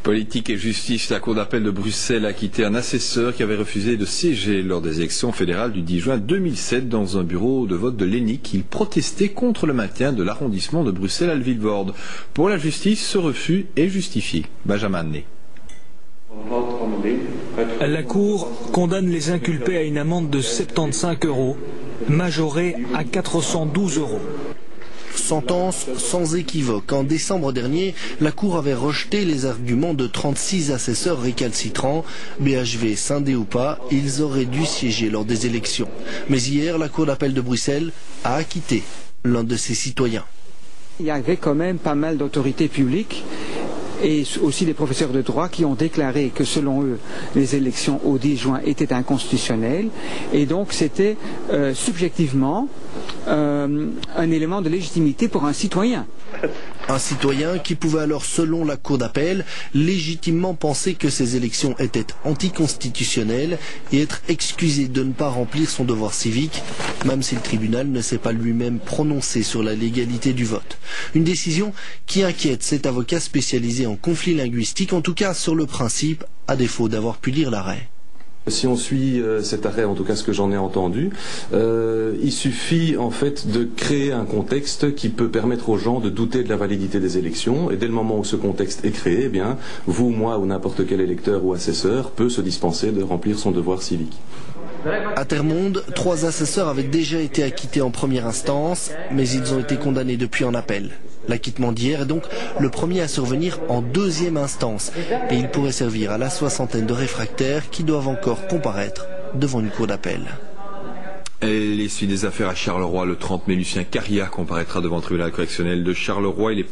Politique et justice, la Cour d'appel de Bruxelles a acquitté un assesseur qui avait refusé de siéger lors des élections fédérales du 10 juin 2007 dans un bureau de vote de l'ENIC. Il protestait contre le maintien de l'arrondissement de Bruxelles à Vilvoorde. Pour la justice, ce refus est justifié. Benjamin Ney. La Cour condamne les inculpés à une amende de 75 €, majorée à 412 €. Sentence sans équivoque. En décembre dernier, la Cour avait rejeté les arguments de 36 assesseurs récalcitrants. BHV scindés ou pas, ils auraient dû siéger lors des élections. Mais hier, la Cour d'appel de Bruxelles a acquitté l'un de ses citoyens. Il y avait quand même pas mal d'autorités publiques et aussi des professeurs de droit qui ont déclaré que selon eux, les élections au 10 juin étaient inconstitutionnelles. Et donc c'était subjectivement un élément de légitimité pour un citoyen. Un citoyen qui pouvait alors, selon la Cour d'appel, légitimement penser que ces élections étaient anticonstitutionnelles et être excusé de ne pas remplir son devoir civique, même si le tribunal ne s'est pas lui-même prononcé sur la légalité du vote. Une décision qui inquiète cet avocat spécialisé en conflits linguistiques, en tout cas sur le principe, à défaut d'avoir pu lire l'arrêt. Si on suit cet arrêt, en tout cas ce que j'en ai entendu, il suffit en fait de créer un contexte qui peut permettre aux gens de douter de la validité des élections, et dès le moment où ce contexte est créé, eh bien, vous, moi ou n'importe quel électeur ou assesseur peut se dispenser de remplir son devoir civique. À Termonde, 3 assesseurs avaient déjà été acquittés en première instance, mais ils ont été condamnés depuis en appel. L'acquittement d'hier est donc le premier à survenir en 2e instance, et il pourrait servir à la 60aine de réfractaires qui doivent encore comparaître devant une cour d'appel. Les suites des affaires à Charleroi, le 30 mai, Lucien Carrière comparaîtra devant le tribunal correctionnel de Charleroi.